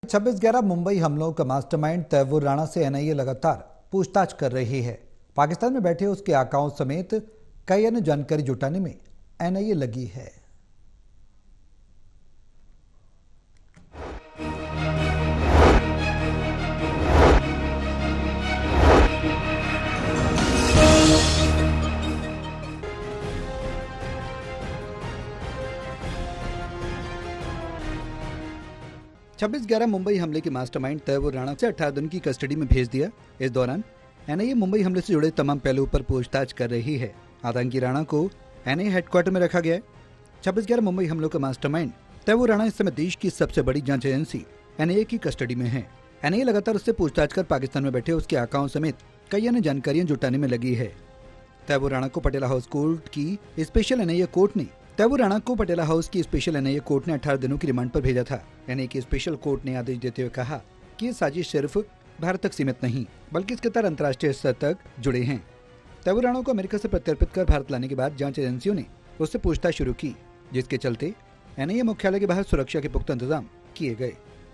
26/11 मुंबई हमलों का मास्टरमाइंड तैवूर राणा से एनआईए लगातार पूछताछ कर रही है। पाकिस्तान में बैठे उसके आकाओं समेत कई अन्य जानकारी जुटाने में एनआईए लगी है। छब्बीस 11 मुंबई हमले के मास्टरमाइंड तैवूर राणा से 18 दिन की कस्टडी में भेज दिया। इस दौरान एनआईए मुंबई हमले से जुड़े तमाम पहलुओं पर पूछताछ कर रही है। आतंकी राणा को एनआईए हेडक्वार्टर में रखा गया है। 26/11 मुंबई हमलों का मास्टरमाइंड तैवूर राणा इस समय देश की सबसे बड़ी जांच एजेंसी एनआईए की कस्टडी में है। एनआईए लगातार उससे पूछताछ कर पाकिस्तान में बैठे उसके आकाओं समेत कई अन्य जानकारियां जुटाने में लगी है। तैवूर राणा को पटियाला हाउस कोर्ट की स्पेशल एनआईए कोर्ट ने तैवूर राणा को पटियाला हाउस की स्पेशल एनआईए कोर्ट ने 18 दिनों की रिमांड पर भेजा था। एनआईए की स्पेशल कोर्ट ने आदेश देते हुए कहा कि ये साजिश सिर्फ भारत तक सीमित नहीं बल्कि इसके तार अंतर्राष्ट्रीय स्तर तक जुड़े हैं। तैवूर राणा को अमेरिका से प्रत्यर्पित कर भारत लाने के बाद जांच एजेंसियों ने उससे पूछताछ शुरू की, जिसके चलते एनआईए मुख्यालय के बाहर सुरक्षा के पुख्ता इंतजाम किए गए।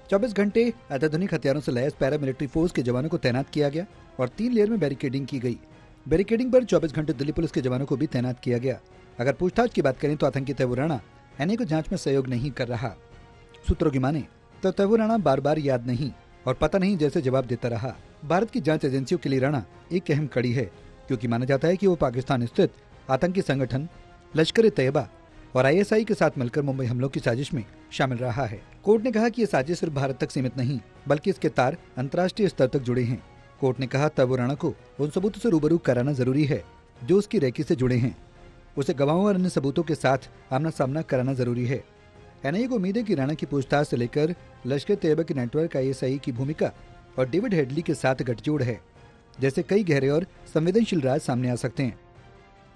24 घंटे अत्याधुनिक हथियारों से लैस पैरामिलिट्री फोर्स के जवानों को तैनात किया गया और 3 लेयर में बैरिकेडिंग की गई। बैरिकेडिंग पर 24 घंटे दिल्ली पुलिस के जवानों को भी तैनात किया गया। अगर पूछताछ की बात करें तो आतंकी तैवूर राणा एनआईए को जांच में सहयोग नहीं कर रहा। सूत्रों की माने तो तैवूर राणा बार बार याद नहीं और पता नहीं जैसे जवाब देता रहा। भारत की जांच एजेंसियों के लिए राणा एक अहम कड़ी है, क्योंकि माना जाता है कि वो पाकिस्तान स्थित आतंकी संगठन लश्कर-ए-तैयबा और आईएसआई के साथ मिलकर मुंबई हमलों की साजिश में शामिल रहा है। कोर्ट ने कहा कि ये साजिश सिर्फ भारत तक सीमित नहीं बल्कि इसके तार अंतर्राष्ट्रीय स्तर तक जुड़े हैं। कोर्ट ने कहा तैवूर राणा को उन सबूतों से रूबरू कराना जरूरी है जो उसकी रेकी से जुड़े हैं। उसे गवाहों और अन्य सबूतों के साथ आमना सामना कराना जरूरी है। एनआईए को उम्मीद है कि राणा की पूछताछ से लेकर लश्कर-ए-तैयबा के नेटवर्क आईएसआई की भूमिका और डेविड हेडली के साथ गठजोड़ है जैसे कई गहरे और संवेदनशील राज सामने आ सकते हैं।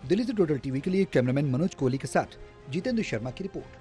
दिल्ली से टोटल टीवी के लिए कैमरामैन मनोज कोहली के साथ जितेंद्र शर्मा की रिपोर्ट।